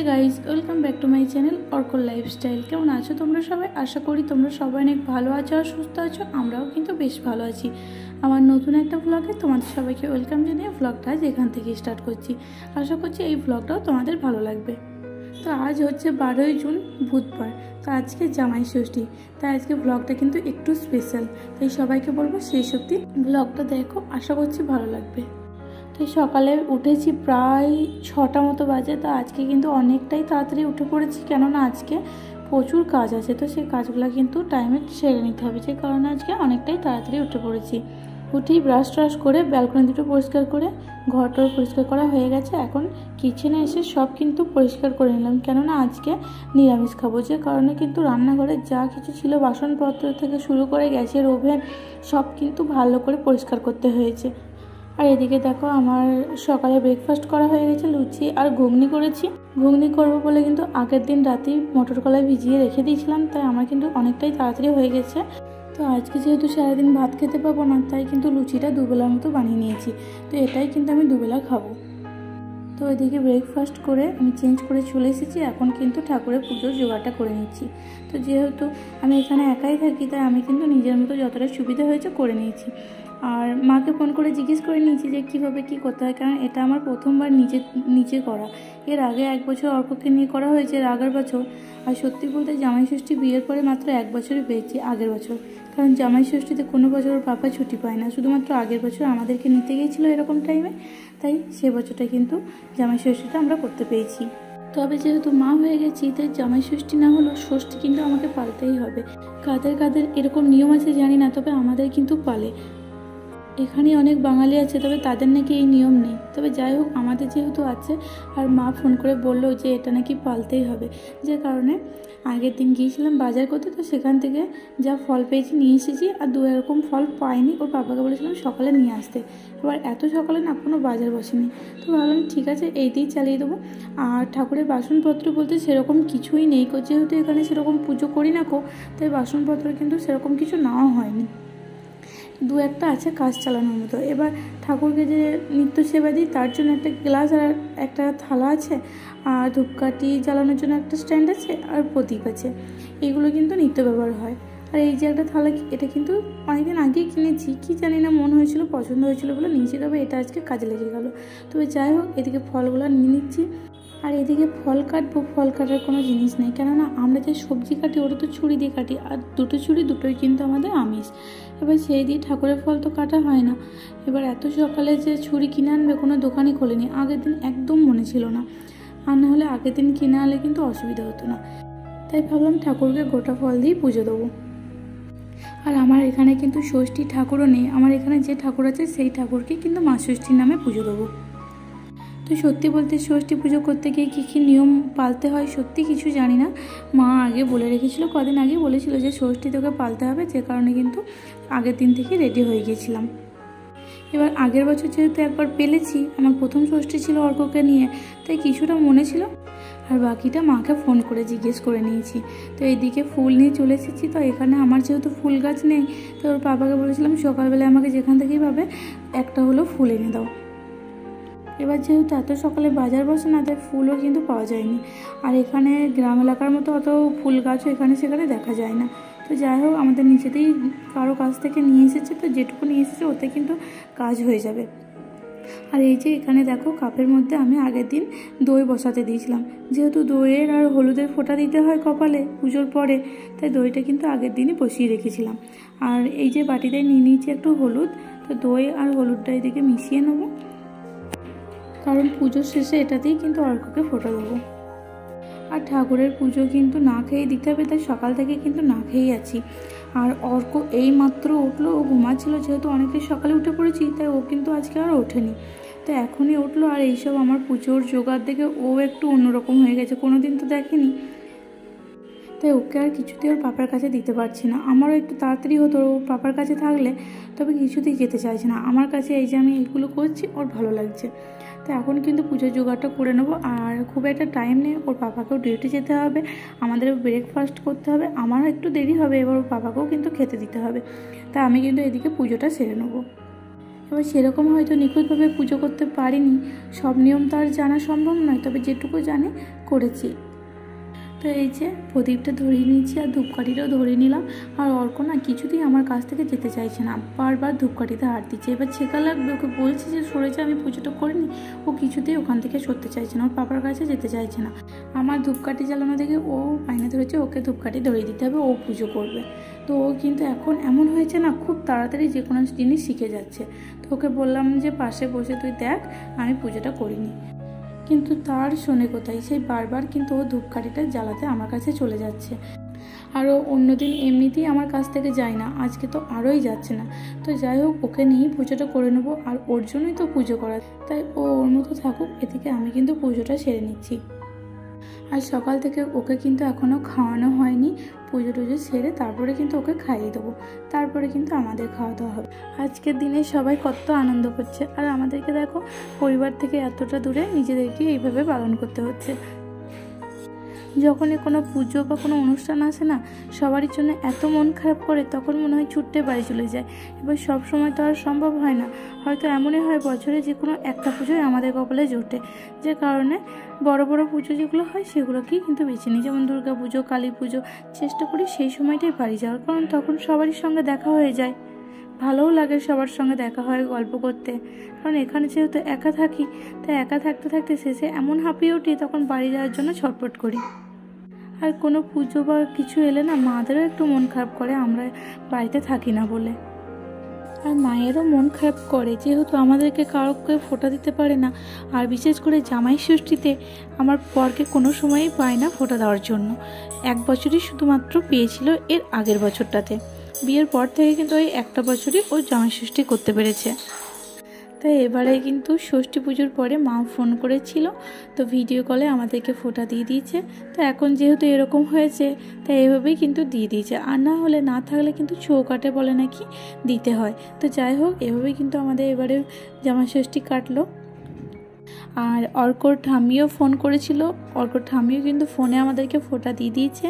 Guys welcome back to my channel Arka lifestyle. কেমন আছো তোমরা সবাই? আশা করি তোমরা সবাই অনেক ভালো আছো আর সুস্থ আছো। আমরাও কিন্তু বেশ ভালো আছি। আমার নতুন একটা ব্লগে তোমাদের সবাইকে ওয়েলকাম জানিয়ে ব্লগটা আজ এখান থেকে স্টার্ট করছি। আশা করছি এই ব্লগটাও তোমাদের ভালো লাগবে। তো আজ হচ্ছে 12ই জুন বুধবার। তো আজকে জামাই ষষ্ঠী, তাই আজকে ব্লগটা কিন্তু একটু স্পেশাল। তাই সবাইকে বলবো সেই সত্যি ব্লগটা দেখো, আশা করছি ভালো লাগবে। তো সকালে উঠেছি প্রায় 6টা মতো বাজে। তো আজকে কিন্তু অনেকটাই তাড়াতাড়ি উঠে পড়েছি, কেননা আজকে প্রচুর কাজ আছে। তো সেই কাজগুলো কিন্তু টাইমে সেরে নিতে হবে, যে কারণে আজকে অনেকটাই তাড়াতাড়ি উঠে পড়েছি। উঠেই ব্রাশ ট্রাশ করে ব্যালকনি দুটো পরিষ্কার করে ঘরটাও পরিষ্কার করা হয়ে গেছে। এখন কিচেনে এসে সব কিন্তু পরিষ্কার করে নিলাম, কেননা আজকে নিরামিষ খাবো, যে কারণে কিন্তু রান্নাঘরে যা কিছু ছিল বাসনপত্র থেকে শুরু করে গ্যাসের ওভেন সব কিন্তু ভালো করে পরিষ্কার করতে হয়েছে। আর এদিকে দেখো আমার সকালে ব্রেকফাস্ট করা হয়ে গেছে, লুচি আর ঘুগনি করেছি। ঘুগনি করবো বলে কিন্তু আগের দিন রাতেই মটর কলাই ভিজিয়ে রেখে দিয়েছিলাম, তাই আমার কিন্তু অনেকটাই তাড়াতাড়ি হয়ে গেছে। তো আজকে যেহেতু সারাদিন ভাত খেতে পাবো না, তাই কিন্তু লুচিটা দুবেলার মতো বানিয়ে নিয়েছি। তো এটাই কিন্তু আমি দুবেলা খাবো। তো এদিকে ব্রেকফাস্ট করে আমি চেঞ্জ করে চলে এসেছি। এখন কিন্তু ঠাকুরের পুজোর জোগাড়টা করে নিচ্ছি। তো যেহেতু আমি এখানে একাই থাকি, তাই আমি কিন্তু নিজের মতো যতটা সুবিধা হয়েছে করে নিয়েছি। আর মাকে ফোন করে জিজ্ঞেস করে নিয়েছি যে কীভাবে কী করতে হয়, কারণ এটা আমার প্রথমবার নিজে করা। এর আগে 1 বছর অর্ককে নিয়ে করা হয়েছে, এর আগের বছর। আর সত্যি বলতে জামাই ষষ্ঠী বিয়ের পরে মাত্র 1 বছরই পেয়েছি, আগের বছর। কারণ জামাই ষষ্ঠীতে কোনো বছর ওর পাপা ছুটি পায় না, শুধুমাত্র আগের বছর আমাদেরকে নিতে গিয়েছিলো এরকম টাইমে, তাই সে বছরটা কিন্তু জামাই ষষ্ঠীটা আমরা করতে পেরেছি। তবে যেহেতু মা হয়ে গেছি, তাই জামাই ষষ্ঠী না হলেও ষষ্ঠী কিন্তু আমাকে পালতেই হবে। কাদের কাদের এরকম নিয়ম আছে জানি না, তবে আমাদের কিন্তু পালে। এখানে অনেক বাঙালি আছে, তবে তাদের নাকি এই নিয়ম নেই। তবে যাই হোক, আমাদের যেহেতু আছে, আর মা ফোন করে বললো যে এটা নাকি পালতেই হবে, যে কারণে আগের দিন গিয়েছিলাম বাজার করতে। তো সেখান থেকে যা ফল পেয়েছি নিয়ে এসেছি, আর 2 এরকম ফল পাইনি। ওর বাবাকে বলেছিলাম সকালে নিয়ে আসতে, এবার এত সকালে না কোনো বাজার বসেনি। তো ভাবলাম ঠিক আছে এইতেই চালিয়ে দেবো। আর ঠাকুরের বাসনপত্র বলতে সেরকম কিছুই নেই, যেহেতু এখানে সেরকম পুজো করি না তাই বাসনপত্র কিন্তু সেরকম কিছু নেওয়া হয়নি। 2-1টা আছে কাজ চালানোর মতো। এবার ঠাকুরকে যে নিত্য সেবা দিই, তার জন্য একটা গ্লাস আর একটা থালা আছে, আর ধূপকাঠি জ্বালানোর জন্য একটা স্ট্যান্ড আছে, আর প্রদীপ আছে। এগুলো কিন্তু নিত্য ব্যবহার হয়। আর এই যে একটা থালা, এটা কিন্তু অনেকদিন আগেই কিনেছি, কি জানি না মনে হয়েছিল, পছন্দ হয়েছিল বলে নিয়েছি। তবে এটা আজকে কাজে লেগে গেল। তবে যাই হোক, এদিকে ফলগুলো নিয়ে নিচ্ছি। আর এদিকে ফল কাটবো, ফল কাটার কোনো জিনিস নেই, কেননা আমরা যে সবজি কাটি ওটা তো ছুরি দিয়ে কাটি, আর দুটো ছুরি দুটোই কিন্তু আমাদের আমিষ। এবার সেই দিয়ে ঠাকুরের ফল তো কাটা হয় না। এবার এত সকালে যে ছুরি কিনে আনবে কোনো দোকানই খোলেনি, আগের দিন একদম মনে ছিল না। আর না হলে আগের দিন কিনে আনলে কিন্তু অসুবিধা হতো না। তাই ভাবলাম ঠাকুরকে গোটা ফল দিয়েই পুজো দেবো। আর আমার এখানে কিন্তু ষষ্ঠী ঠাকুরও নেই, আমার এখানে যে ঠাকুর আছে সেই ঠাকুরকে কিন্তু মা ষষ্ঠীর নামে পুজো দেবো। তো সত্যি বলতে ষষ্ঠী পুজো করতে গিয়ে কী কী নিয়ম পালতে হয় সত্যি কিছু জানি না। মা আগে বলে রেখেছিল, কদিন আগে বলেছিল যে ষষ্ঠী তোকে পালতে হবে, যে কারণে কিন্তু আগের দিন থেকে রেডি হয়ে গিয়েছিলাম। এবার আগের বছর যেহেতু একবার পেলেছি, আমার প্রথম ষষ্ঠী ছিল অর্ককে নিয়ে, তাই কিছুটা মনে ছিল। আর বাকিটা মাকে ফোন করে জিজ্ঞেস করে নিয়েছি। তো এইদিকে ফুল নিয়ে চলে এসেছি। তো এখানে আমার যেহেতু ফুল গাছ নেই, তো ওর বাবাকে বলেছিলাম সকালবেলায় আমাকে যেখান থেকেই পাবে একটা হলো ফুল এনে দাও। এবার যেহেতু এত সকালে বাজার বসে না, তাই ফুলও কিন্তু পাওয়া যায়নি। আর এখানে গ্রাম এলাকার মতো অত ফুল গাছও এখানে সেখানে দেখা যায় না। তো যাই হোক, আমাদের নিচেতেই কারো কাছ থেকে নিয়ে এসেছে, তো যেটুকু নিয়ে এসেছে ওতে কিন্তু কাজ হয়ে যাবে। আর এই যে এখানে দেখো কাপের মধ্যে আমি আগের দিন দই বসাতে দিয়েছিলাম, যেহেতু দইয়ের আর হলুদের ফোঁটা দিতে হয় কপালে পুজোর পরে, তাই দইটা কিন্তু আগের দিনই বসিয়ে রেখেছিলাম। আর এই যে বাটিতে নিয়ে নিয়েছি একটু হলুদ, তো দই আর হলুদটা এদিকে মিশিয়ে নেবো, কারণ পুজোর শেষে এটাতেই কিন্তু অর্ককে ফোঁটা দেবো। আর ঠাকুরের পুজো কিন্তু না খেয়েই দিতে হবে, তাই সকাল থেকে কিন্তু না খেয়েই আছি। আর অর্ক এই মাত্র উঠলো, ও ঘুমাচ্ছিল, যেহেতু অনেকটাই সকালে উঠে পড়েছি, তাই ও কিন্তু আজকে আর ওঠেনি। তো এখনই উঠলো। আর এইসব আমার পুজোর জোগাড় দেখে ও একটু অন্যরকম হয়ে গেছে, কোনো দিন তো দেখেনি। তাই ওকে আর কিছুতেই ওর পাপার কাছে দিতে পারছি না। আমারও একটু তাড়াতাড়ি হতো ওর পাপার কাছে থাকলে, তবে কিছুতেই যেতে চাইছে না আমার কাছে। এই যে আমি এইগুলো করছি, ওর ভালো লাগছে। তো এখন কিন্তু পুজোর জোগাড়টা করে নেবো। আর খুব একটা টাইম নেই, ওর পাপাকেও ডিউটি যেতে হবে, আমাদের ব্রেকফাস্ট করতে হবে, আমারও একটু দেরি হবে, এবার ওর পাপাকেও কিন্তু খেতে দিতে হবে। তা আমি কিন্তু এদিকে পুজোটা সেরে নেবো। এবার সেরকম হয়তো নিখুঁতভাবে পুজো করতে পারিনি, সব নিয়ম তো আর জানা সম্ভব নয়, তবে যেটুকু জানি করেছি। তো এই যে প্রদীপটা ধরিয়ে নিয়েছি আর ধূপকাঠিটাও ধরিয়ে নিলাম। আর অর্ক না কিছুতেই আমার কাছ থেকে যেতে চাইছে না, বারবার ধূপকাঠিতে হাত দিচ্ছে। এবার ছেঁকা লাগবে, ওকে বলছি যে সরেছে, আমি পুজোটা করিনি। ও কিছুতেই ওখান থেকে সরতে চাইছে না, ওর পাপার কাছে যেতে চাইছে না। আমার ধূপকাঠি জ্বালানো দেখে ও বায়না ধরেছে ওকে ধূপকাঠি ধরিয়ে দিতে হবে, ও পুজো করবে। তো ও কিন্তু এখন এমন হয়েছে না, খুব তাড়াতাড়ি যে কোনো জিনিস শিখে যাচ্ছে। তো ওকে বললাম যে পাশে বসে তুই দেখ, আমি পুজোটা করিনি। কিন্তু তার শোনে কোথায়, সেই বারবার কিন্তু ও ধূপকাঠিটা জ্বালাতে আমার কাছে চলে যাচ্ছে। আর ও অন্যদিন এমনিতেই আমার কাছ থেকে যায় না, আজকে তো আরোই যাচ্ছে না। তো যাই হোক, ওকে নিয়েই পুজোটা করে নেবো, আর ওর জন্যই তো পুজো করা, তাই ও ওর মতো থাকুক। এদিকে আমি কিন্তু পুজোটা সেরে নিচ্ছি। আর সকাল থেকে ওকে কিন্তু এখনও খাওয়ানো হয়নি। পুজো টুজো সেরে তারপরে কিন্তু ওকে খাইয়ে দেবো, তারপরে কিন্তু আমাদের খাওয়া দাওয়া হবে। আজকের দিনে সবাই কত আনন্দ করছে, আর আমাদেরকে দেখো পরিবার থেকে এতটা দূরে নিজেদেরকে এইভাবে পালন করতে হচ্ছে। যখনই কোনো পুজো বা কোনো অনুষ্ঠান আসে না, সবারই জন্য এত মন খারাপ করে, তখন মনে হয় ছুটতে বাড়ি চলে যায়। এবার সব সময় তো আর সম্ভব হয় না, হয়তো এমনই হয় বছরে যে কোনো একটা পুজোই আমাদের কপালে জোটে, যে কারণে বড় বড় পুজো যেগুলো হয় সেগুলোকেই কিন্তু বেছে নিই। যেমন দুর্গা পুজো, কালী পুজো, চেষ্টা করি সেই সময়টাই বাড়ি যাওয়ার, কারণ তখন সবারই সঙ্গে দেখা হয়ে যায়, ভালোও লাগে সবার সঙ্গে দেখা হয়, গল্প করতে। কারণ এখানে যেহেতু একা থাকি, তাই একা থাকতে থাকতে শেষে এমন হাঁপিয়ে উঠি, তখন বাড়ি যাওয়ার জন্য ছটফট করি। আর কোনো পুজো বা কিছু এলে না মাদেরও একটু মন খারাপ করে, আমরা বাড়িতে থাকি না বলে। আর মায়েরও মন খারাপ করে, যেহেতু আমাদেরকে কাউকে ফোঁটা দিতে পারে না। আর বিশেষ করে জামাই ষষ্ঠীতে আমার বরকে কোনো সময়ই পায় না ফোঁটা দেওয়ার জন্য। এক বছরই শুধুমাত্র পেয়েছিল এর আগের বছরটাতে। বিয়ের পর থেকে কিন্তু ওই একটা বছরই ও জামাই ষষ্ঠী করতে পেরেছে। তাই এবারে কিন্তু ষষ্ঠী পুজোর পরে মা ফোন করেছিল, তো ভিডিও কলে আমাদেরকে ফোঁটা দিয়ে দিয়েছে। তো এখন যেহেতু এরকম হয়েছে, তাই এভাবেই কিন্তু দিয়ে দিয়েছে। আর না হলে, না থাকলে কিন্তু চৌকাটে বলে নাকি দিতে হয়। তো যাই হোক, এভাবেই কিন্তু আমাদের এবারে জামাই ষষ্ঠী কাটলো। আর অর্কর ঠাম্মিও ফোন করেছিল, অর্কর ঠাম্মিও কিন্তু ফোনে আমাদেরকে ফোঁটা দিয়ে দিয়েছে।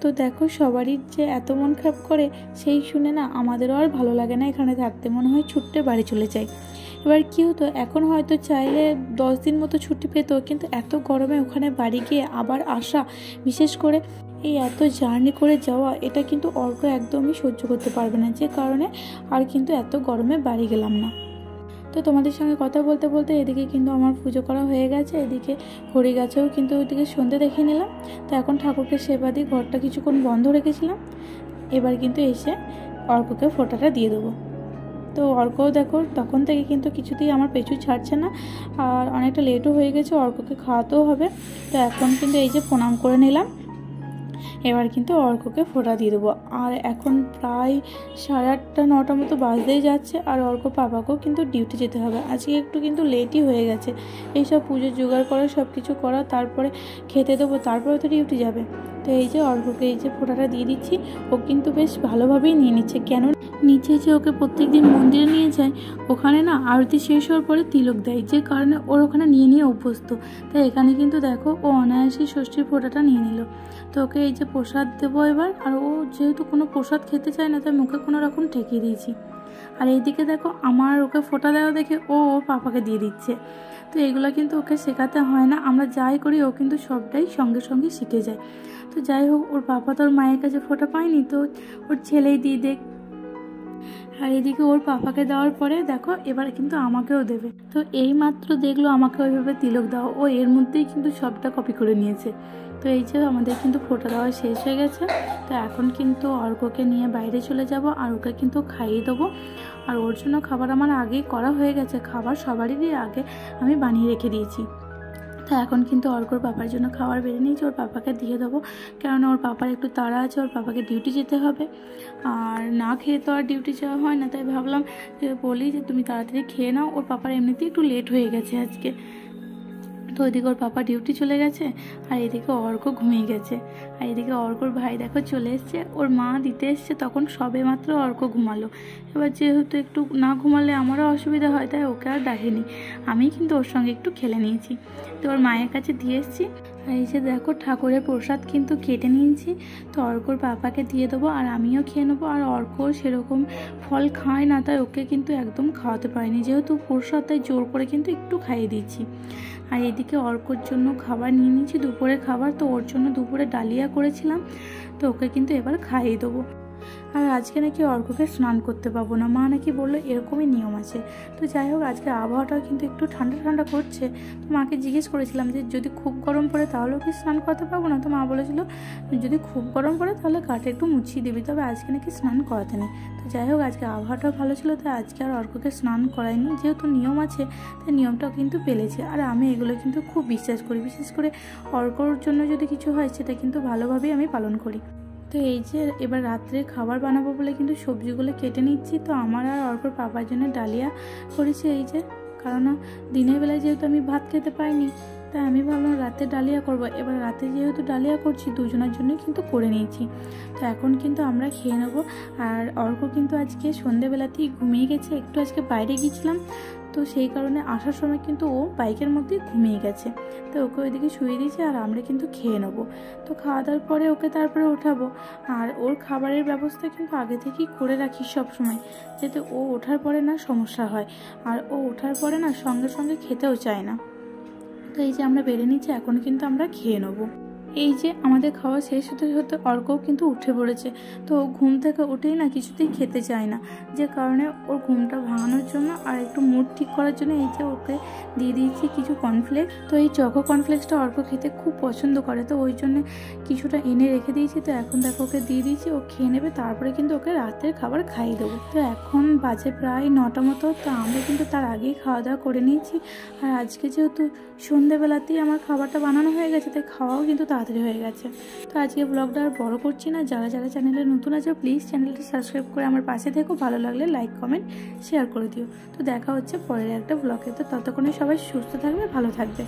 তো দেখো সবারই যে এত মন খারাপ করে, সেই শুনে না আমাদেরও আর ভালো লাগে না এখানে থাকতে, মনে হয় ছুটতে বাড়ি চলে যাই। এবার কী হতো, এখন হয়তো চাইলে 10 দিন মতো ছুটি পেত, কিন্তু এত গরমে ওখানে বাড়ি গিয়ে আবার আসা, বিশেষ করে এই এত জার্নি করে যাওয়া, এটা কিন্তু অর্ক একদমই সহ্য করতে পারবে না, যে কারণে আর কিন্তু এত গরমে বাড়ি গেলাম না। তো তোমাদের সঙ্গে কথা বলতে বলতে এদিকে কিন্তু আমার পুজো করা হয়ে গেছে, এদিকে হরি গাছেও কিন্তু ওইদিকে সন্ধে দেখে নিলাম। তো এখন ঠাকুরকে সেবা দিয়ে ঘরটা কিছুক্ষণ বন্ধ রেখেছিলাম, এবার কিন্তু এসে অর্ককে ফোঁটাটা দিয়ে দেবো। তো অর্কও দেখো তখন থেকে কিন্তু কিছুতেই আমার পেছু ছাড়ছে না, আর অনেকটা লেটও হয়ে গেছে, অর্ককে খাওয়াতেও হবে। তো এখন কিন্তু এই যে প্রণাম করে নিলাম, এবার কিন্তু অর্ককে ফোঁটা দিয়ে দেবো। আর এখন প্রায় 8:30 9টা মতো বাজতেই যাচ্ছে, আর অর্ক পাপাকেও কিন্তু ডিউটি যেতে হবে। আজকে একটু কিন্তু লেটই হয়ে গেছে, এইসব পুজোর জোগাড় করা, সব কিছু করা, তারপরে খেতে দেবো, তারপরে তো ডিউটি যাবে। তো এই যে অর্ককে এই যে ফোঁটাটা দিয়ে দিচ্ছি, ও কিন্তু বেশ ভালোভাবেই নিয়ে নিচ্ছে। কেন নিচে যে ওকে প্রত্যেকদিন মন্দিরে নিয়ে যায়, ওখানে না আরতি শেষ হওয়ার পরে তিলক দেয়, যে কারণে ওর ওখানে নিয়ে অভ্যস্ত। তাই এখানে কিন্তু দেখো ও অনায়াসে ষষ্ঠীর ফোঁটাটা নিয়ে নিল। তো ওকে এই যে প্রসাদ দেবো এবার, আর ও যেহেতু কোনো প্রসাদ খেতে চায় না, তাই মুখে কোনো রকম ঠেকিয়ে দিয়েছি। আর এইদিকে দেখো আমার ওকে ফোঁটা দেওয়া দেখে ও ওর পাপাকে দিয়ে দিচ্ছে। তো এগুলো কিন্তু ওকে শেখাতে হয় না, আমরা যাই করি ও কিন্তু সবটাই সঙ্গে সঙ্গে শিখে যায়। তো যাই হোক, ওর পাপা তো ওর মায়ের কাছে ফোঁটা পায়নি, তো ওর ছেলেই দিয়ে দেখ। আর এদিকে ওর পাপাকে দেওয়ার পরে দেখো এবার কিন্তু আমাকেও দেবে। তো এই মাত্র দেখলো আমাকে ওইভাবে তিলক দেওয়া, ও এর মধ্যেই কিন্তু সবটা কপি করে নিয়েছে। তো এই যে আমাদের কিন্তু ফোঁটা দেওয়া শেষ হয়ে গেছে। তো এখন কিন্তু অর্ককে নিয়ে বাইরে চলে যাব, আর ওকে কিন্তু খাইয়ে দেবো। আর ওর জন্য খাবার আমার আগেই করা হয়ে গেছে, খাবার সবারই আগে আমি বানিয়ে রেখে দিয়েছি। তো এখন কিন্তু অর্কর পাপার জন্য খাবার বেড়ে নিয়েছি, ওর পাপাকে দিয়ে দেবো, কেননা ওর পাপার একটু তাড়া আছে, ওর পাপাকে ডিউটি যেতে হবে। আর না খেয়ে তো আর ডিউটি যাওয়া হয় না, তাই ভাবলাম যে বলি যে তুমি তাড়াতাড়ি খেয়ে নাও, ওর পাপার এমনিতেই একটু লেট হয়ে গেছে আজকে। তো ওইদিকে ওর পাপা ডিউটি চলে গেছে, আর এদিকে অর্ক ঘুমিয়ে গেছে। আর এদিকে অর্কর ভাই দেখো চলে এসছে, ওর মা দিতে এসছে, তখন সবে মাত্র অর্ক ঘুমালো। এবার যেহেতু একটু না ঘুমালে আমারও অসুবিধা হয়, তাই ওকে আর ডাকিনি, আমি কিন্তু ওর সঙ্গে একটু খেলে নিয়েছি। তো ওর মায়ের কাছে দিয়ে এসেছি। এই যে দেখো ঠাকুরের প্রসাদ কিন্তু কেটে নিয়েছি, তো অর্কর পাপাকে দিয়ে দেবো আর আমিও খেয়ে নেবো। আর অর্ক সেরকম ফল খায় না, তাই ওকে কিন্তু একদম খাওয়াতে পারিনি, যেহেতু প্রসাদ তাই জোর করে কিন্তু একটু খাইয়ে দিচ্ছি। আর এদিকে অর্কর জন্য খাবার নিয়ে নিয়েছি, দুপুরের খাবার। তো ওর জন্য দুপুরে ডালিয়া করেছিলাম, তো ওকে কিন্তু এবার খাইয়ে দেবো। আর আজকে নাকি অর্ককে স্নান করতে পাবো না, মা নাকি বললো এরকমই নিয়ম আছে। তো যাই হোক, আজকে আবহাওয়াটা কিন্তু একটু ঠান্ডা ঠান্ডা করছে। তো মাকে জিজ্ঞেস করেছিলাম যে যদি খুব গরম পড়ে তাহলেও কি স্নান করতে পারবো না। তো মা বলেছিল যদি খুব গরম পড়ে তাহলে কাঠে একটু মুছিয়ে দিবি, তবে আজকে নাকি স্নান করাতে নেই। তো যাই হোক, আজকে আবহাওয়াটাও ভালো ছিল, তাই আজকে আর অর্ককে স্নান করাইনি, যেহেতু নিয়ম আছে তাই নিয়মটাও কিন্তু পেলেছে। আর আমি এগুলো কিন্তু খুব বিশ্বাস করি, বিশেষ করে অর্কর জন্য যদি কিছু হয় সেটা কিন্তু ভালোভাবেই আমি পালন করি। তো এই যে এবার রাত্রে খাবার বানাবো বলে কিন্তু সবজিগুলো কেটে নিচ্ছি। তো আমার আর অর্কর পাপার জন্য ডালিয়া করেছি, এই যে, কারণ দিনের বেলায় যেহেতু আমি ভাত খেতে পাইনি, তাই আমি ভাবলাম রাতে ডালিয়া করবো। এবার রাতে যেহেতু ডালিয়া করছি দুজনের জন্যই কিন্তু করে নিয়েছি। তো এখন কিন্তু আমরা খেয়ে নেবো। আর অর্ক কিন্তু আজকে সন্ধেবেলাতেই ঘুমিয়ে গেছে, একটু আজকে বাইরে গিয়েছিলাম, তো সেই কারণে আসার সময় কিন্তু ও বাইকের মধ্যেই ঘুমিয়ে গেছে। তো ওকে ওইদিকে শুয়ে দিয়েছি আর আমরা কিন্তু খেয়ে নেবো। তো খাওয়া দাওয়ার পরে ওকে তারপরে ওঠাবো। আর ওর খাবারের ব্যবস্থা কিন্তু আগে থেকেই করে রাখি সব সময়, যাতে ও ওঠার পরে না সমস্যা হয়। আর ও ওঠার পরে না সঙ্গে সঙ্গে খেতেও চায় না। তো এই যে আমরা বেড়ে নিচ্ছি, এখন কিন্তু আমরা খেয়ে নেবো। এই যে আমাদের খাওয়া শেষ হতে হতে অর্কও কিন্তু উঠে পড়েছে। তো ঘুম থেকে উঠেই না কিছুতেই খেতে চায় না, যে কারণে ওর ঘুমটা ভাঙানোর জন্য আর একটু মুড ঠিক করার জন্য এই যে ওকে দিয়ে দিয়েছি কিছু কর্নফ্লেক্স। তো এই চকো কর্নফ্লেক্সটা অর্ক খেতে খুব পছন্দ করে, তো ওই জন্য কিছুটা এনে রেখে দিয়েছি। তো এখন দেখো ওকে দিয়ে দিয়েছি, ও খেয়ে নেবে, তারপরে কিন্তু ওকে রাতের খাবার খাইয়ে দেবো। তো এখন বাজে প্রায় 9টা মতো, তো আমরা কিন্তু তার আগেই খাওয়া দাওয়া করে নিয়েছি। আর আজকে যেহেতু সন্ধ্যেবেলাতেই আমার খাবারটা বানানো হয়ে গেছে, তাই খাওয়াও কিন্তু তাড়াতাড়ি হয়ে গেছে। তো আজকে ব্লগটা আর বড় করছি না, যারা যারা চ্যানেলে নতুন আছে প্লিজ চ্যানেলটি সাবস্ক্রাইব করে আমার পাশে থেকো, ভালো লাগলে লাইক কমেন্ট শেয়ার করে দিও। তো দেখা হচ্ছে পরের একটা ব্লগে। তো ততক্ষণে সবাই সুস্থ থাকবে, ভালো থাকবে।